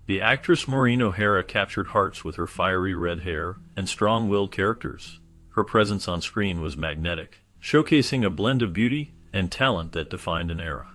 The actress Maureen O'Hara captured hearts with her fiery red hair and strong-willed characters. Her presence on screen was magnetic, showcasing a blend of beauty and talent that defined an era.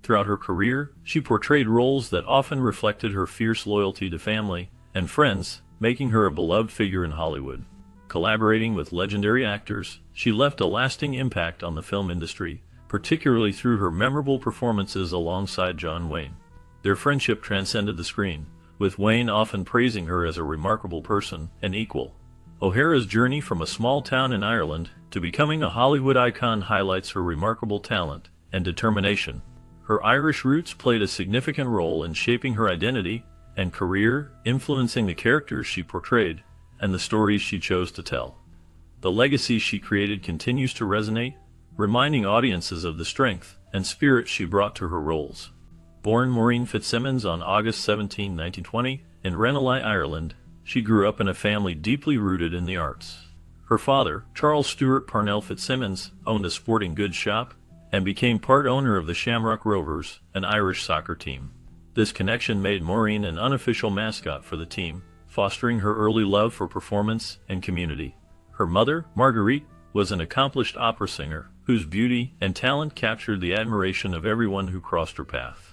Throughout her career, she portrayed roles that often reflected her fierce loyalty to family and friends, making her a beloved figure in Hollywood. Collaborating with legendary actors, she left a lasting impact on the film industry, particularly through her memorable performances alongside John Wayne. Their friendship transcended the screen, with Wayne often praising her as a remarkable person and equal. O'Hara's journey from a small town in Ireland to becoming a Hollywood icon highlights her remarkable talent and determination. Her Irish roots played a significant role in shaping her identity and career, influencing the characters she portrayed and the stories she chose to tell. The legacy she created continues to resonate, reminding audiences of the strength and spirit she brought to her roles. Born Maureen Fitzsimmons on August 17, 1920, in Ranelagh, Ireland, she grew up in a family deeply rooted in the arts. Her father, Charles Stewart Parnell Fitzsimmons, owned a sporting goods shop and became part owner of the Shamrock Rovers, an Irish soccer team. This connection made Maureen an unofficial mascot for the team, fostering her early love for performance and community. Her mother, Marguerite, was an accomplished opera singer whose beauty and talent captured the admiration of everyone who crossed her path.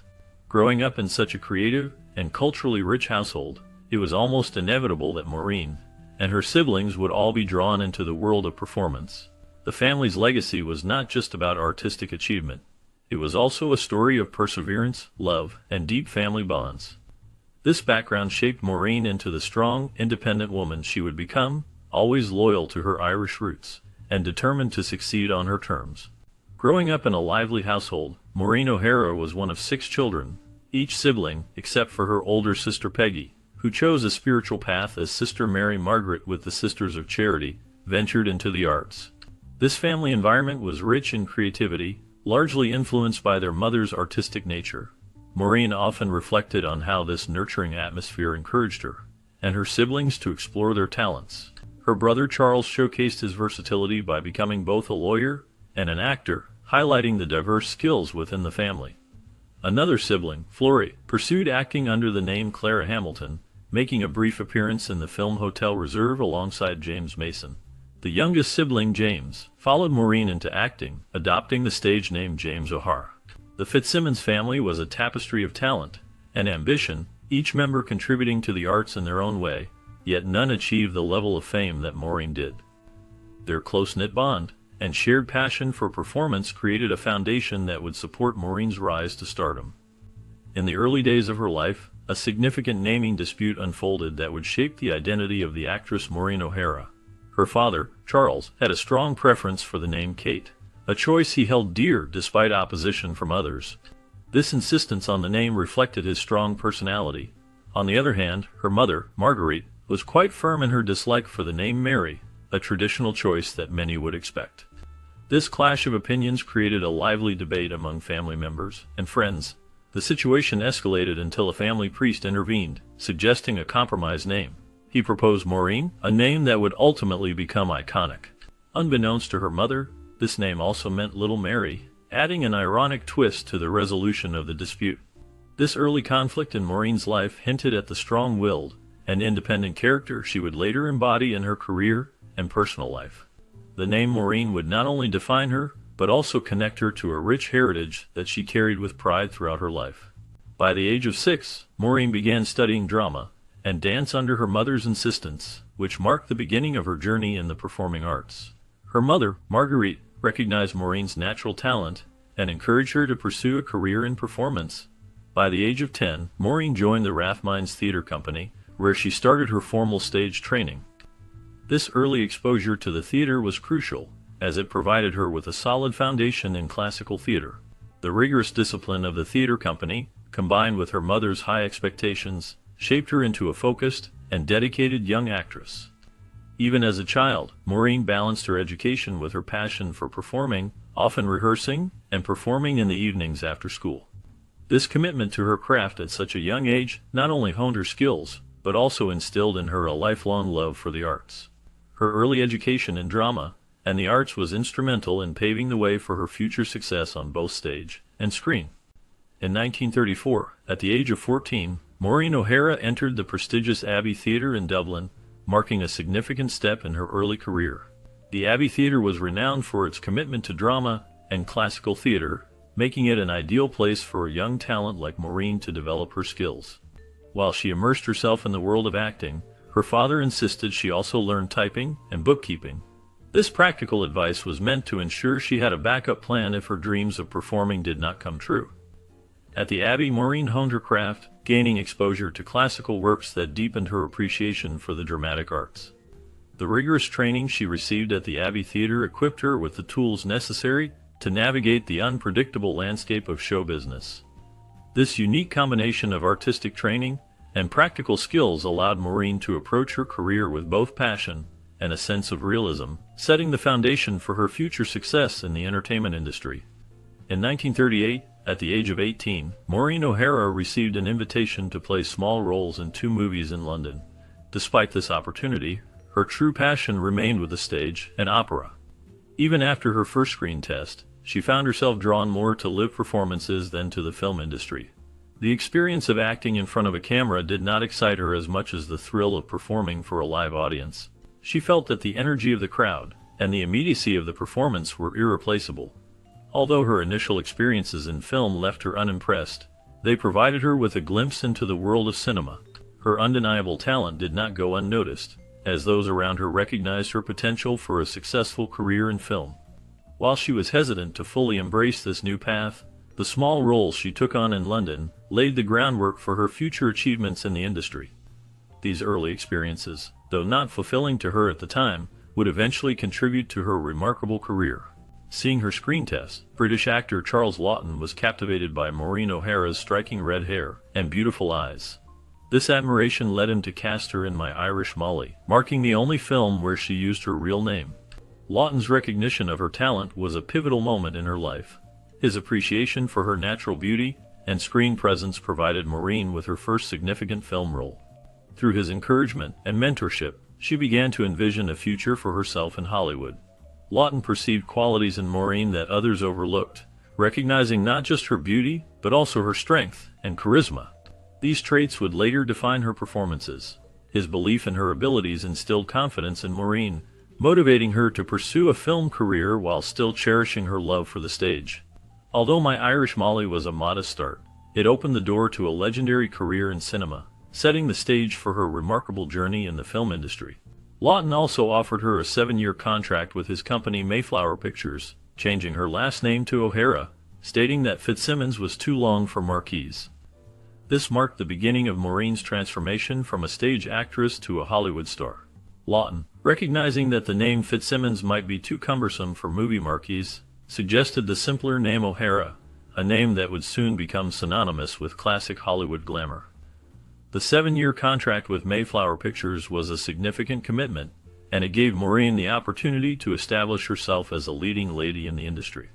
Growing up in such a creative and culturally rich household, it was almost inevitable that Maureen and her siblings would all be drawn into the world of performance. The family's legacy was not just about artistic achievement. It was also a story of perseverance, love, and deep family bonds. This background shaped Maureen into the strong, independent woman she would become, always loyal to her Irish roots and determined to succeed on her terms. Growing up in a lively household, Maureen O'Hara was one of 6 children, each sibling, except for her older sister Peggy, who chose a spiritual path as Sister Mary Margaret with the Sisters of Charity, ventured into the arts. This family environment was rich in creativity, largely influenced by their mother's artistic nature. Maureen often reflected on how this nurturing atmosphere encouraged her and her siblings to explore their talents. Her brother Charles showcased his versatility by becoming both a lawyer and an actor, highlighting the diverse skills within the family. Another sibling, Florrie, pursued acting under the name Clara Hamilton, making a brief appearance in the film Hotel Reserve alongside James Mason. The youngest sibling, James, followed Maureen into acting, adopting the stage name James O'Hara. The Fitzsimmons family was a tapestry of talent and ambition, each member contributing to the arts in their own way, yet none achieved the level of fame that Maureen did. Their close-knit bond and shared passion for performance created a foundation that would support Maureen's rise to stardom. In the early days of her life, a significant naming dispute unfolded that would shape the identity of the actress Maureen O'Hara. Her father, Charles, had a strong preference for the name Kate, a choice he held dear despite opposition from others. This insistence on the name reflected his strong personality. On the other hand, her mother, Marguerite, was quite firm in her dislike for the name Mary, a traditional choice that many would expect. This clash of opinions created a lively debate among family members and friends. The situation escalated until a family priest intervened, suggesting a compromise name. He proposed Maureen, a name that would ultimately become iconic. Unbeknownst to her mother, this name also meant Little Mary, adding an ironic twist to the resolution of the dispute. This early conflict in Maureen's life hinted at the strong-willed and independent character she would later embody in her career and personal life. The name Maureen would not only define her, but also connect her to a rich heritage that she carried with pride throughout her life. By the age of 6, Maureen began studying drama and dance under her mother's insistence, which marked the beginning of her journey in the performing arts. Her mother, Marguerite, recognized Maureen's natural talent and encouraged her to pursue a career in performance. By the age of 10, Maureen joined the Rathmines Theatre Company, where she started her formal stage training. This early exposure to the theater was crucial, as it provided her with a solid foundation in classical theater. The rigorous discipline of the theater company, combined with her mother's high expectations, shaped her into a focused and dedicated young actress. Even as a child, Maureen balanced her education with her passion for performing, often rehearsing and performing in the evenings after school. This commitment to her craft at such a young age not only honed her skills, but also instilled in her a lifelong love for the arts. Her early education in drama and the arts was instrumental in paving the way for her future success on both stage and screen. In 1934, at the age of 14, Maureen O'Hara entered the prestigious Abbey Theatre in Dublin, marking a significant step in her early career. The Abbey Theatre was renowned for its commitment to drama and classical theatre, making it an ideal place for a young talent like Maureen to develop her skills. While she immersed herself in the world of acting, her father insisted she also learn typing and bookkeeping. This practical advice was meant to ensure she had a backup plan if her dreams of performing did not come true. At the Abbey, Maureen honed her craft, gaining exposure to classical works that deepened her appreciation for the dramatic arts. The rigorous training she received at the Abbey Theatre equipped her with the tools necessary to navigate the unpredictable landscape of show business. This unique combination of artistic training and practical skills allowed Maureen to approach her career with both passion and a sense of realism, setting the foundation for her future success in the entertainment industry. In 1938, at the age of 18, Maureen O'Hara received an invitation to play small roles in 2 movies in London. Despite this opportunity, her true passion remained with the stage and opera. Even after her first screen test, she found herself drawn more to live performances than to the film industry. The experience of acting in front of a camera did not excite her as much as the thrill of performing for a live audience. She felt that the energy of the crowd and the immediacy of the performance were irreplaceable. Although her initial experiences in film left her unimpressed, they provided her with a glimpse into the world of cinema. Her undeniable talent did not go unnoticed, as those around her recognized her potential for a successful career in film. While she was hesitant to fully embrace this new path, the small roles she took on in London laid the groundwork for her future achievements in the industry. These early experiences, though not fulfilling to her at the time, would eventually contribute to her remarkable career. Seeing her screen test, British actor Charles Laughton was captivated by Maureen O'Hara's striking red hair and beautiful eyes. This admiration led him to cast her in My Irish Molly, marking the only film where she used her real name. Laughton's recognition of her talent was a pivotal moment in her life. His appreciation for her natural beauty and screen presence provided Maureen with her first significant film role. Through his encouragement and mentorship, she began to envision a future for herself in Hollywood. Laughton perceived qualities in Maureen that others overlooked, recognizing not just her beauty, but also her strength and charisma. These traits would later define her performances. His belief in her abilities instilled confidence in Maureen, motivating her to pursue a film career while still cherishing her love for the stage. Although My Irish Molly was a modest start, it opened the door to a legendary career in cinema, setting the stage for her remarkable journey in the film industry. Laughton also offered her a 7-year contract with his company Mayflower Pictures, changing her last name to O'Hara, stating that Fitzsimmons was too long for Marquise. This marked the beginning of Maureen's transformation from a stage actress to a Hollywood star. Laughton, recognizing that the name Fitzsimmons might be too cumbersome for movie marquees, suggested the simpler name O'Hara, a name that would soon become synonymous with classic Hollywood glamour. The 7-year contract with Mayflower Pictures was a significant commitment, and it gave Maureen the opportunity to establish herself as a leading lady in the industry.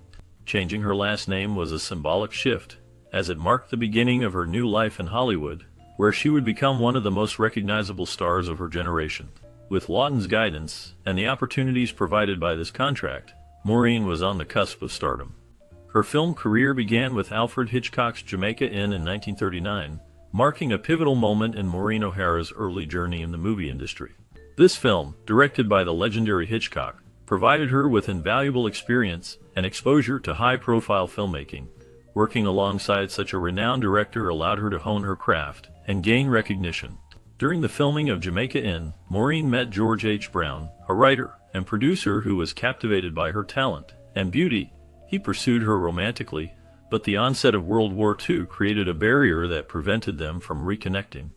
Changing her last name was a symbolic shift, as it marked the beginning of her new life in Hollywood, where she would become one of the most recognizable stars of her generation. With Laughton's guidance and the opportunities provided by this contract, Maureen was on the cusp of stardom. Her film career began with Alfred Hitchcock's Jamaica Inn in 1939, marking a pivotal moment in Maureen O'Hara's early journey in the movie industry. This film, directed by the legendary Hitchcock, provided her with invaluable experience and exposure to high-profile filmmaking. Working alongside such a renowned director allowed her to hone her craft and gain recognition. During the filming of Jamaica Inn, Maureen met George H. Brown, a writer and producer who was captivated by her talent and beauty. He pursued her romantically, but the onset of World War II created a barrier that prevented them from reconnecting.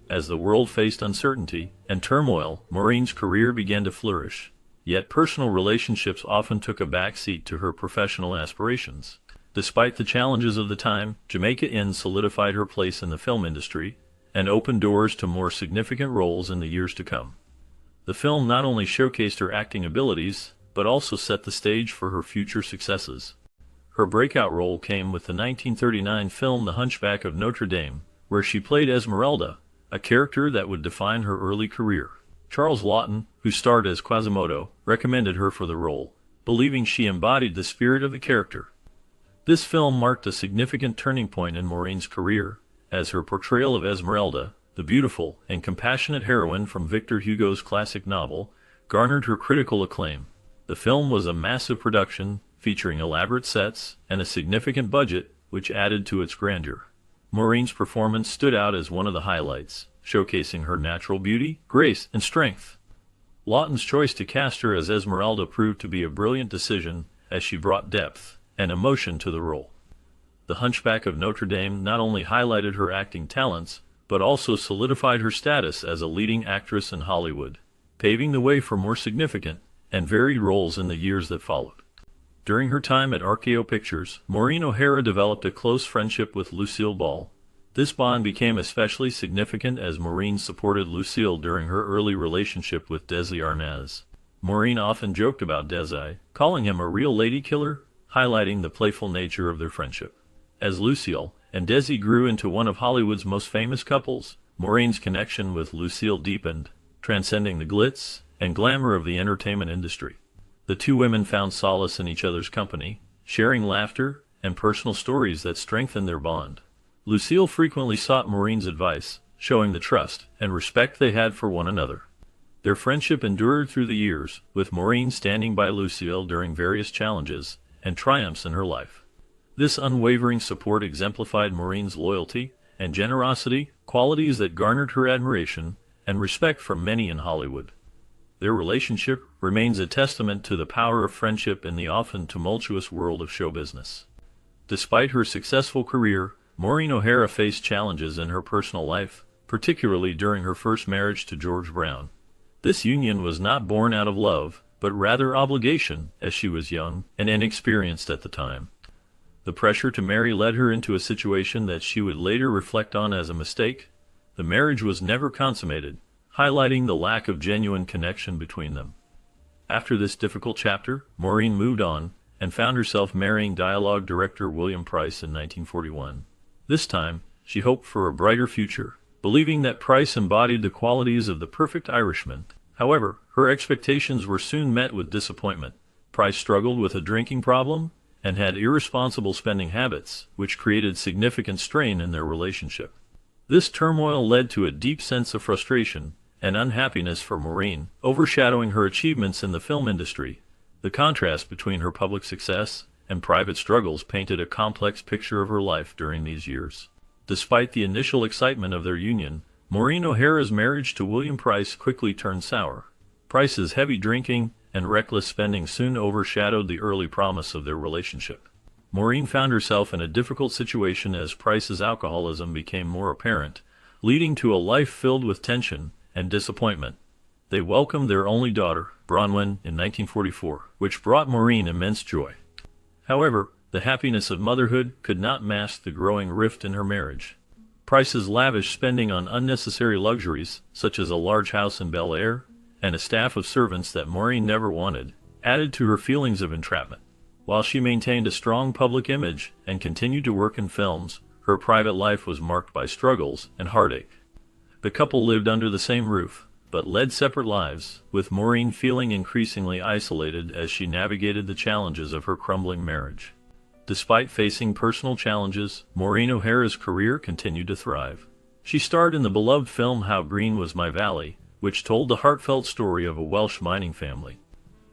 As the world faced uncertainty and turmoil, Maureen's career began to flourish. Yet personal relationships often took a backseat to her professional aspirations. Despite the challenges of the time, Jamaica Inn solidified her place in the film industry and opened doors to more significant roles in the years to come. The film not only showcased her acting abilities, but also set the stage for her future successes. Her breakout role came with the 1939 film The Hunchback of Notre Dame, where she played Esmeralda, a character that would define her early career. Charles Laughton, who starred as Quasimodo, recommended her for the role, believing she embodied the spirit of the character. This film marked a significant turning point in Maureen's career, as her portrayal of Esmeralda, the beautiful and compassionate heroine from Victor Hugo's classic novel, garnered her critical acclaim. The film was a massive production, featuring elaborate sets and a significant budget, which added to its grandeur. Maureen's performance stood out as one of the highlights, showcasing her natural beauty, grace, and strength. Lawton's choice to cast her as Esmeralda proved to be a brilliant decision, as she brought depth and emotion to the role. The Hunchback of Notre Dame not only highlighted her acting talents, but also solidified her status as a leading actress in Hollywood, paving the way for more significant and varied roles in the years that followed. During her time at RKO Pictures, Maureen O'Hara developed a close friendship with Lucille Ball. This bond became especially significant as Maureen supported Lucille during her early relationship with Desi Arnaz. Maureen often joked about Desi, calling him a real lady killer, highlighting the playful nature of their friendship. As Lucille and Desi grew into one of Hollywood's most famous couples, Maureen's connection with Lucille deepened, transcending the glitz and glamour of the entertainment industry. The two women found solace in each other's company, sharing laughter and personal stories that strengthened their bond. Lucille frequently sought Maureen's advice, showing the trust and respect they had for one another. Their friendship endured through the years, with Maureen standing by Lucille during various challenges and triumphs in her life. This unwavering support exemplified Maureen's loyalty and generosity, qualities that garnered her admiration and respect from many in Hollywood. Their relationship remains a testament to the power of friendship in the often tumultuous world of show business. Despite her successful career, Maureen O'Hara faced challenges in her personal life, particularly during her first marriage to George Brown. This union was not born out of love, but rather obligation, as she was young and inexperienced at the time. The pressure to marry led her into a situation that she would later reflect on as a mistake. The marriage was never consummated, highlighting the lack of genuine connection between them. After this difficult chapter, Maureen moved on and found herself marrying dialogue director William Price in 1941. This time, she hoped for a brighter future, believing that Price embodied the qualities of the perfect Irishman. However, her expectations were soon met with disappointment. Price struggled with a drinking problem and had irresponsible spending habits, which created significant strain in their relationship. This turmoil led to a deep sense of frustration and unhappiness for Maureen, overshadowing her achievements in the film industry. The contrast between her public success and private struggles painted a complex picture of her life during these years. Despite the initial excitement of their union, Maureen O'Hara's marriage to William Price quickly turned sour. Price's heavy drinking and reckless spending soon overshadowed the early promise of their relationship. Maureen found herself in a difficult situation as Price's alcoholism became more apparent, leading to a life filled with tension and disappointment. They welcomed their only daughter, Bronwyn, in 1944, which brought Maureen immense joy. However, the happiness of motherhood could not mask the growing rift in her marriage. Price's lavish spending on unnecessary luxuries, such as a large house in Bel Air, and a staff of servants that Maureen never wanted, added to her feelings of entrapment. While she maintained a strong public image and continued to work in films, her private life was marked by struggles and heartache. The couple lived under the same roof, but led separate lives, with Maureen feeling increasingly isolated as she navigated the challenges of her crumbling marriage. Despite facing personal challenges, Maureen O'Hara's career continued to thrive. She starred in the beloved film How Green Was My Valley, which told the heartfelt story of a Welsh mining family.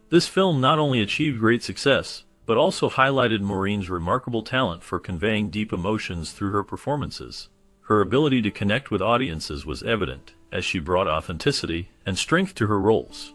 This film not only achieved great success, but also highlighted Maureen's remarkable talent for conveying deep emotions through her performances. Her ability to connect with audiences was evident, as she brought authenticity and strength to her roles.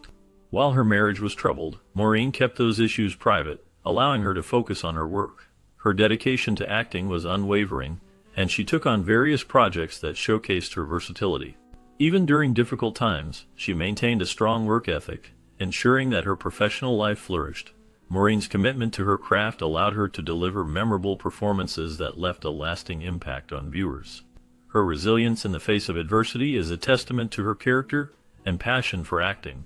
While her marriage was troubled, Maureen kept those issues private, allowing her to focus on her work. Her dedication to acting was unwavering, and she took on various projects that showcased her versatility. Even during difficult times, she maintained a strong work ethic, ensuring that her professional life flourished. Maureen's commitment to her craft allowed her to deliver memorable performances that left a lasting impact on viewers. Her resilience in the face of adversity is a testament to her character and passion for acting.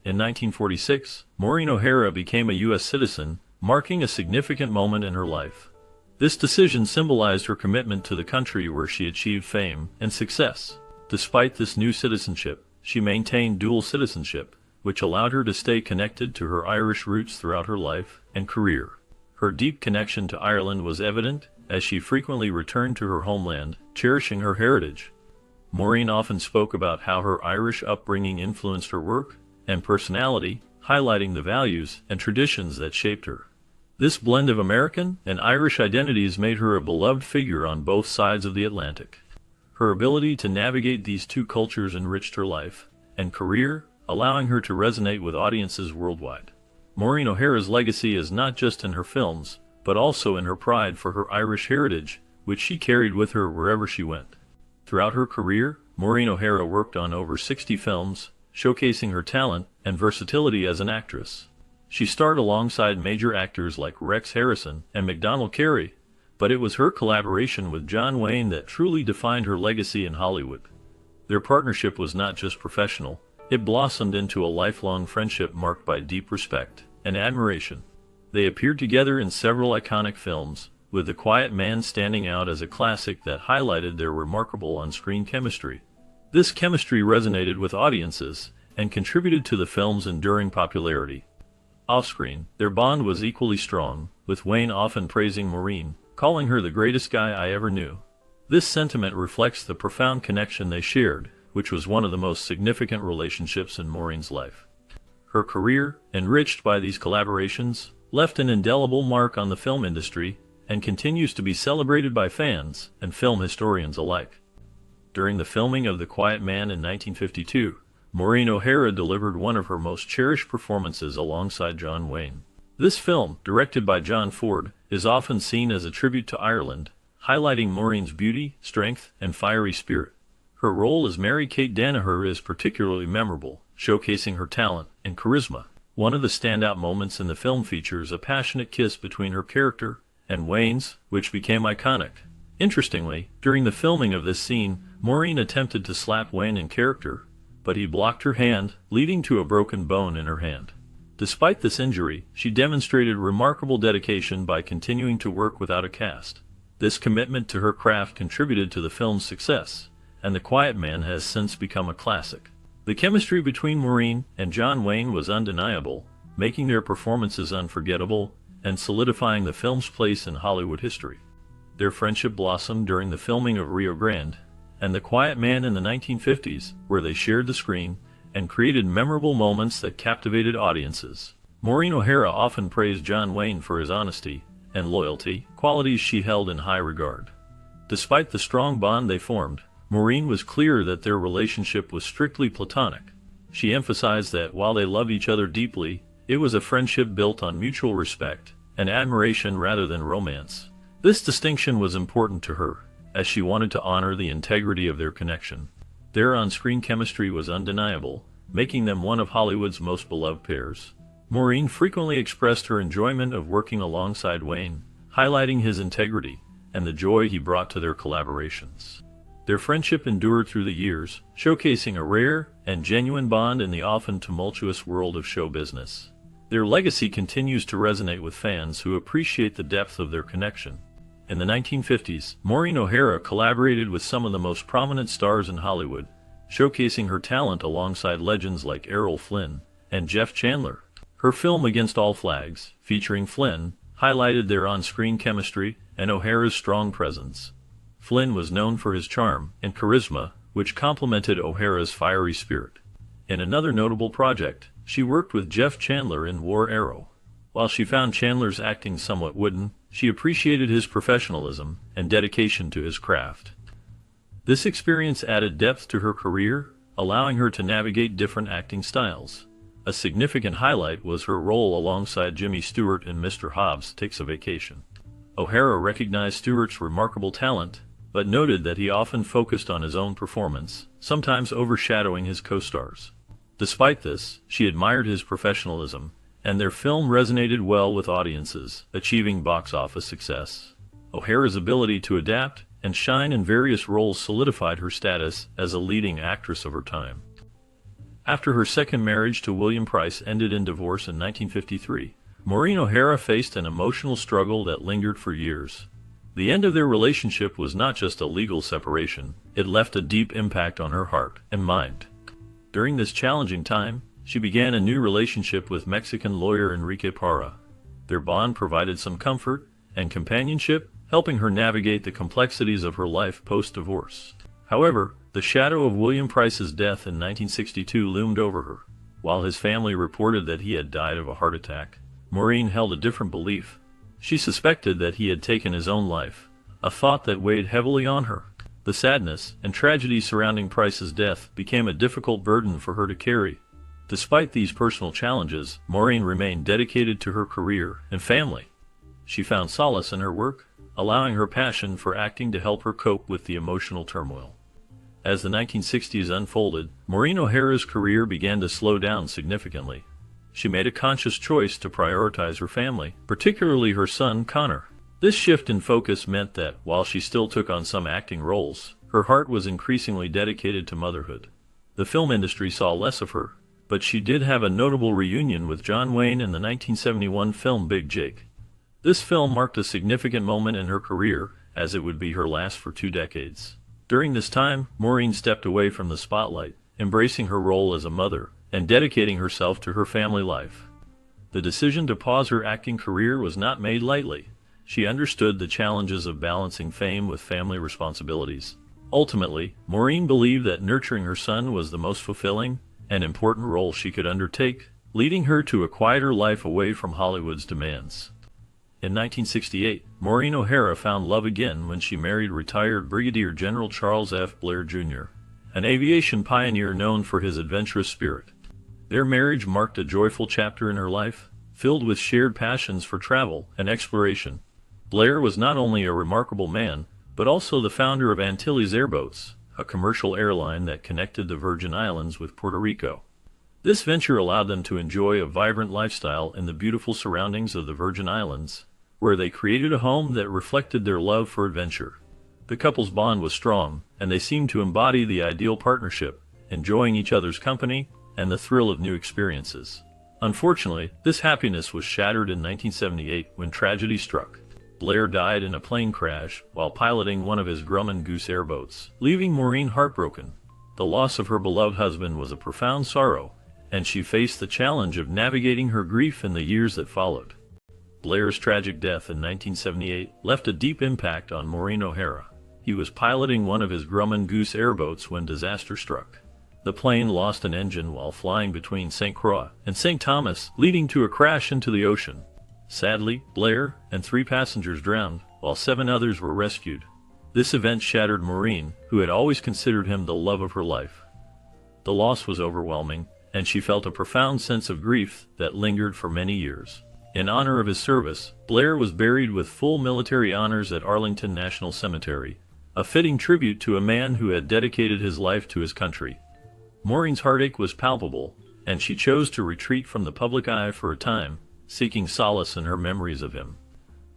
In 1946, Maureen O'Hara became a U.S. citizen, marking a significant moment in her life. This decision symbolized her commitment to the country where she achieved fame and success. Despite this new citizenship, she maintained dual citizenship, which allowed her to stay connected to her Irish roots throughout her life and career. Her deep connection to Ireland was evident, as she frequently returned to her homeland, cherishing her heritage. Maureen often spoke about how her Irish upbringing influenced her work and personality, highlighting the values and traditions that shaped her. This blend of American and Irish identities made her a beloved figure on both sides of the Atlantic. Her ability to navigate these two cultures enriched her life and career, allowing her to resonate with audiences worldwide. Maureen O'Hara's legacy is not just in her films, but also in her pride for her Irish heritage, which she carried with her wherever she went. Throughout her career, Maureen O'Hara worked on over 60 films, showcasing her talent and versatility as an actress. She starred alongside major actors like Rex Harrison and MacDonald Carey, but it was her collaboration with John Wayne that truly defined her legacy in Hollywood. Their partnership was not just professional, it blossomed into a lifelong friendship marked by deep respect and admiration. They appeared together in several iconic films, with The Quiet Man standing out as a classic that highlighted their remarkable on-screen chemistry. This chemistry resonated with audiences and contributed to the film's enduring popularity. Off-screen, their bond was equally strong, with Wayne often praising Maureen, calling her the greatest guy I ever knew. This sentiment reflects the profound connection they shared, which was one of the most significant relationships in Maureen's life. Her career, enriched by these collaborations, left an indelible mark on the film industry and continues to be celebrated by fans and film historians alike. During the filming of The Quiet Man in 1952, Maureen O'Hara delivered one of her most cherished performances alongside John Wayne. This film, directed by John Ford, is often seen as a tribute to Ireland, highlighting Maureen's beauty, strength, and fiery spirit. Her role as Mary Kate Danaher is particularly memorable, showcasing her talent and charisma. One of the standout moments in the film features a passionate kiss between her character and Wayne's, which became iconic. Interestingly, during the filming of this scene, Maureen attempted to slap Wayne in character, but he blocked her hand, leading to a broken bone in her hand. Despite this injury, she demonstrated remarkable dedication by continuing to work without a cast. This commitment to her craft contributed to the film's success, and The Quiet Man has since become a classic. The chemistry between Maureen and John Wayne was undeniable, making their performances unforgettable and solidifying the film's place in Hollywood history. Their friendship blossomed during the filming of Rio Grande and The Quiet Man in the 1950s, where they shared the screen and created memorable moments that captivated audiences. Maureen O'Hara often praised John Wayne for his honesty and loyalty, qualities she held in high regard. Despite the strong bond they formed, Maureen was clear that their relationship was strictly platonic. She emphasized that while they loved each other deeply, it was a friendship built on mutual respect and admiration rather than romance. This distinction was important to her, as she wanted to honor the integrity of their connection. Their on-screen chemistry was undeniable, making them one of Hollywood's most beloved pairs. Maureen frequently expressed her enjoyment of working alongside Wayne, highlighting his integrity and the joy he brought to their collaborations. Their friendship endured through the years, showcasing a rare and genuine bond in the often tumultuous world of show business. Their legacy continues to resonate with fans who appreciate the depth of their connection. In the 1950s, Maureen O'Hara collaborated with some of the most prominent stars in Hollywood, showcasing her talent alongside legends like Errol Flynn and Jeff Chandler. Her film Against All Flags, featuring Flynn, highlighted their on-screen chemistry and O'Hara's strong presence. Flynn was known for his charm and charisma, which complemented O'Hara's fiery spirit. In another notable project, she worked with Jeff Chandler in War Arrow. While she found Chandler's acting somewhat wooden, she appreciated his professionalism and dedication to his craft. This experience added depth to her career, allowing her to navigate different acting styles. A significant highlight was her role alongside Jimmy Stewart in Mr. Hobbs Takes a Vacation. O'Hara recognized Stewart's remarkable talent, but noted that he often focused on his own performance, sometimes overshadowing his co-stars. Despite this, she admired his professionalism, and their film resonated well with audiences, achieving box office success. O'Hara's ability to adapt and shine in various roles solidified her status as a leading actress of her time. After her second marriage to William Price ended in divorce in 1953, Maureen O'Hara faced an emotional struggle that lingered for years. The end of their relationship was not just a legal separation, it left a deep impact on her heart and mind. During this challenging time, she began a new relationship with Mexican lawyer Enrique Parra. Their bond provided some comfort and companionship, helping her navigate the complexities of her life post-divorce. However, the shadow of William Price's death in 1962 loomed over her. While his family reported that he had died of a heart attack, Maureen held a different belief. She suspected that he had taken his own life, a thought that weighed heavily on her. The sadness and tragedy surrounding Price's death became a difficult burden for her to carry. Despite these personal challenges, Maureen remained dedicated to her career and family. She found solace in her work, allowing her passion for acting to help her cope with the emotional turmoil. As the 1960s unfolded, Maureen O'Hara's career began to slow down significantly. She made a conscious choice to prioritize her family, particularly her son, Connor. This shift in focus meant that, while she still took on some acting roles, her heart was increasingly dedicated to motherhood. The film industry saw less of her, but she did have a notable reunion with John Wayne in the 1971 film Big Jake. This film marked a significant moment in her career, as it would be her last for 2 decades. During this time, Maureen stepped away from the spotlight, embracing her role as a mother and dedicating herself to her family life. The decision to pause her acting career was not made lightly. She understood the challenges of balancing fame with family responsibilities. Ultimately, Maureen believed that nurturing her son was the most fulfilling and important role she could undertake, leading her to a quieter life away from Hollywood's demands. In 1968, Maureen O'Hara found love again when she married retired Brigadier General Charles F. Blair, Jr., an aviation pioneer known for his adventurous spirit. Their marriage marked a joyful chapter in her life, filled with shared passions for travel and exploration. Blair was not only a remarkable man, but also the founder of Antilles Airboats, a commercial airline that connected the Virgin Islands with Puerto Rico. This venture allowed them to enjoy a vibrant lifestyle in the beautiful surroundings of the Virgin Islands, where they created a home that reflected their love for adventure. The couple's bond was strong, and they seemed to embody the ideal partnership, enjoying each other's company and the thrill of new experiences. Unfortunately, this happiness was shattered in 1978 when tragedy struck. Blair died in a plane crash while piloting one of his Grumman Goose airboats, leaving Maureen heartbroken. The loss of her beloved husband was a profound sorrow, and she faced the challenge of navigating her grief in the years that followed. Blair's tragic death in 1978 left a deep impact on Maureen O'Hara. He was piloting one of his Grumman Goose airboats when disaster struck. The plane lost an engine while flying between St. Croix and St. Thomas, leading to a crash into the ocean. Sadly, Blair and 3 passengers drowned, while 7 others were rescued. This event shattered Maureen, who had always considered him the love of her life. The loss was overwhelming, and she felt a profound sense of grief that lingered for many years. In honor of his service, Blair was buried with full military honors at Arlington National Cemetery, a fitting tribute to a man who had dedicated his life to his country. Maureen's heartache was palpable, and she chose to retreat from the public eye for a time, seeking solace in her memories of him.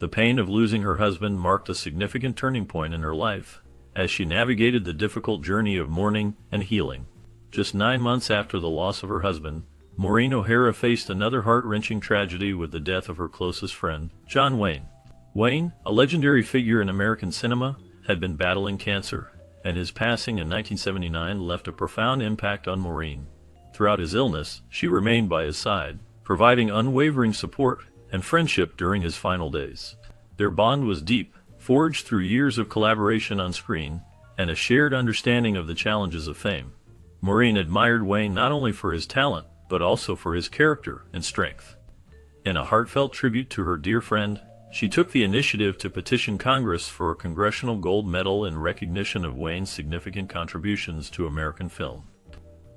The pain of losing her husband marked a significant turning point in her life, as she navigated the difficult journey of mourning and healing. Just 9 months after the loss of her husband, Maureen O'Hara faced another heart-wrenching tragedy with the death of her closest friend, John Wayne. Wayne, a legendary figure in American cinema, had been battling cancer, and his passing in 1979 left a profound impact on Maureen. Throughout his illness, she remained by his side, providing unwavering support and friendship during his final days. Their bond was deep, forged through years of collaboration on screen and a shared understanding of the challenges of fame. Maureen admired Wayne not only for his talent, but also for his character and strength. In a heartfelt tribute to her dear friend, she took the initiative to petition Congress for a Congressional Gold Medal in recognition of Wayne's significant contributions to American film.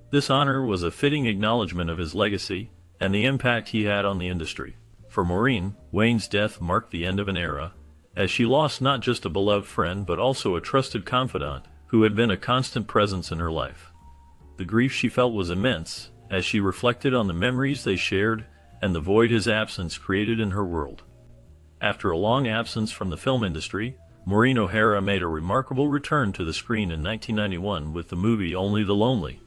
This honor was a fitting acknowledgement of his legacy and the impact he had on the industry. For Maureen, Wayne's death marked the end of an era, as she lost not just a beloved friend but also a trusted confidant who had been a constant presence in her life. The grief she felt was immense, as she reflected on the memories they shared and the void his absence created in her world. After a long absence from the film industry, Maureen O'Hara made a remarkable return to the screen in 1991 with the movie Only the Lonely.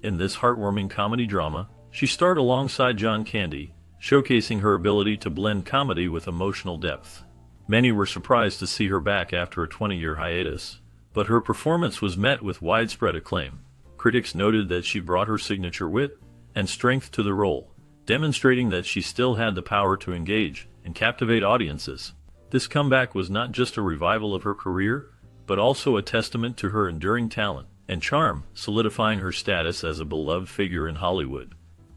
In this heartwarming comedy drama, she starred alongside John Candy, showcasing her ability to blend comedy with emotional depth. Many were surprised to see her back after a 20-year hiatus, but her performance was met with widespread acclaim. Critics noted that she brought her signature wit and strength to the role, demonstrating that she still had the power to engage and captivate audiences. This comeback was not just a revival of her career, but also a testament to her enduring talent and charm, solidifying her status as a beloved figure in Hollywood.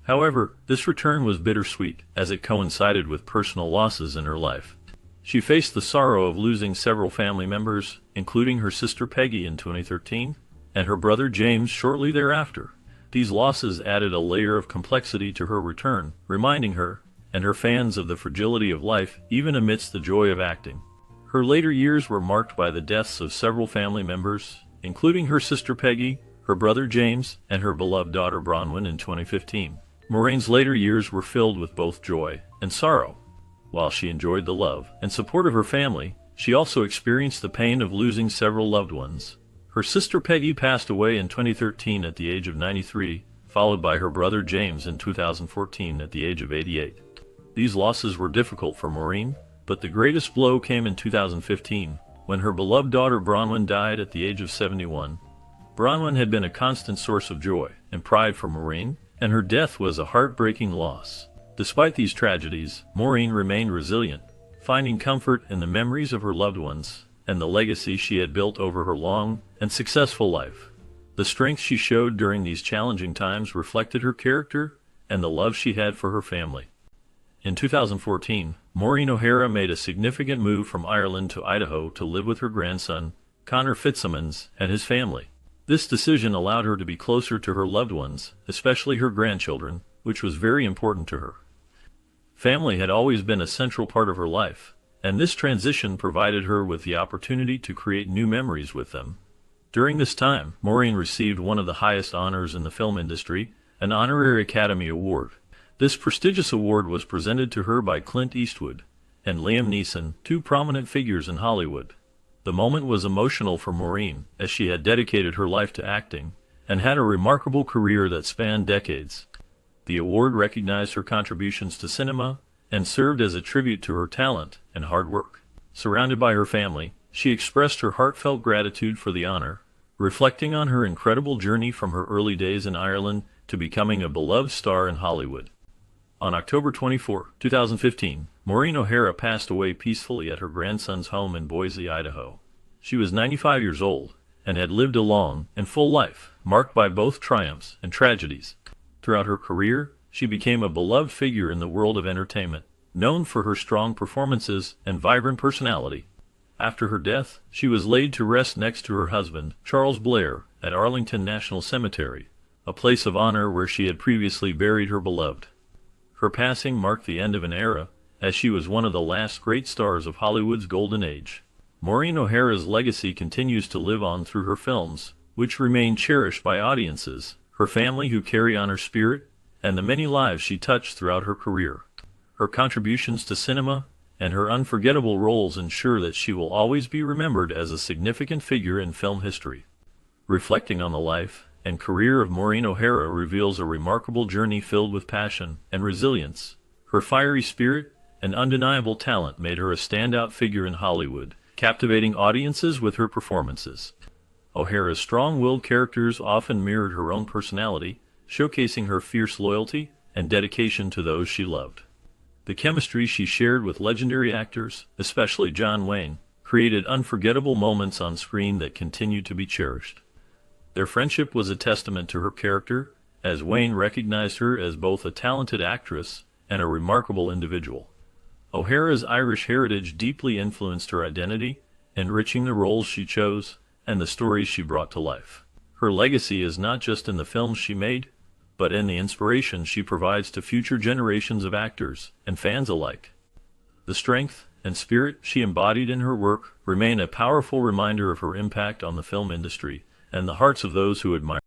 However, this return was bittersweet, as it coincided with personal losses in her life. She faced the sorrow of losing several family members, including her sister Peggy in 2013, and her brother James shortly thereafter. These losses added a layer of complexity to her return, reminding her and her fans of the fragility of life even amidst the joy of acting. Her later years were marked by the deaths of several family members, including her sister Peggy, her brother James, and her beloved daughter Bronwyn in 2015. Maureen's later years were filled with both joy and sorrow. While she enjoyed the love and support of her family, she also experienced the pain of losing several loved ones. Her sister Peggy passed away in 2013 at the age of 93, followed by her brother James in 2014 at the age of 88. These losses were difficult for Maureen, but the greatest blow came in 2015, when her beloved daughter Bronwyn died at the age of 71. Bronwyn had been a constant source of joy and pride for Maureen, and her death was a heartbreaking loss. Despite these tragedies, Maureen remained resilient, finding comfort in the memories of her loved ones and the legacy she had built over her long and successful life. The strength she showed during these challenging times reflected her character and the love she had for her family. In 2014, Maureen O'Hara made a significant move from Ireland to Idaho to live with her grandson, Connor Fitzsimmons, and his family. This decision allowed her to be closer to her loved ones, especially her grandchildren, which was very important to her. Family had always been a central part of her life, and this transition provided her with the opportunity to create new memories with them. During this time, Maureen received one of the highest honors in the film industry, an Honorary Academy Award. This prestigious award was presented to her by Clint Eastwood and Liam Neeson, two prominent figures in Hollywood. The moment was emotional for Maureen, as she had dedicated her life to acting and had a remarkable career that spanned decades. The award recognized her contributions to cinema and served as a tribute to her talent and hard work. Surrounded by her family, she expressed her heartfelt gratitude for the honor, reflecting on her incredible journey from her early days in Ireland to becoming a beloved star in Hollywood. On October 24, 2015, Maureen O'Hara passed away peacefully at her grandson's home in Boise, Idaho. She was 95 years old and had lived a long and full life, marked by both triumphs and tragedies. Throughout her career, she became a beloved figure in the world of entertainment, known for her strong performances and vibrant personality. After her death, she was laid to rest next to her husband, Charles Blair, at Arlington National Cemetery, a place of honor where she had previously buried her beloved. Her passing marked the end of an era, as she was one of the last great stars of Hollywood's golden age. Maureen O'Hara's legacy continues to live on through her films, which remain cherished by audiences, her family who carry on her spirit, and the many lives she touched throughout her career. Her contributions to cinema and her unforgettable roles ensure that she will always be remembered as a significant figure in film history. Reflecting on the life and career of Maureen O'Hara reveals a remarkable journey filled with passion and resilience. Her fiery spirit and undeniable talent made her a standout figure in Hollywood, captivating audiences with her performances. O'Hara's strong-willed characters often mirrored her own personality, showcasing her fierce loyalty and dedication to those she loved. The chemistry she shared with legendary actors, especially John Wayne, created unforgettable moments on screen that continue to be cherished. Their friendship was a testament to her character, as Wayne recognized her as both a talented actress and a remarkable individual. O'Hara's Irish heritage deeply influenced her identity, enriching the roles she chose and the stories she brought to life. Her legacy is not just in the films she made, but in the inspiration she provides to future generations of actors and fans alike. The strength and spirit she embodied in her work remain a powerful reminder of her impact on the film industry and the hearts of those who admire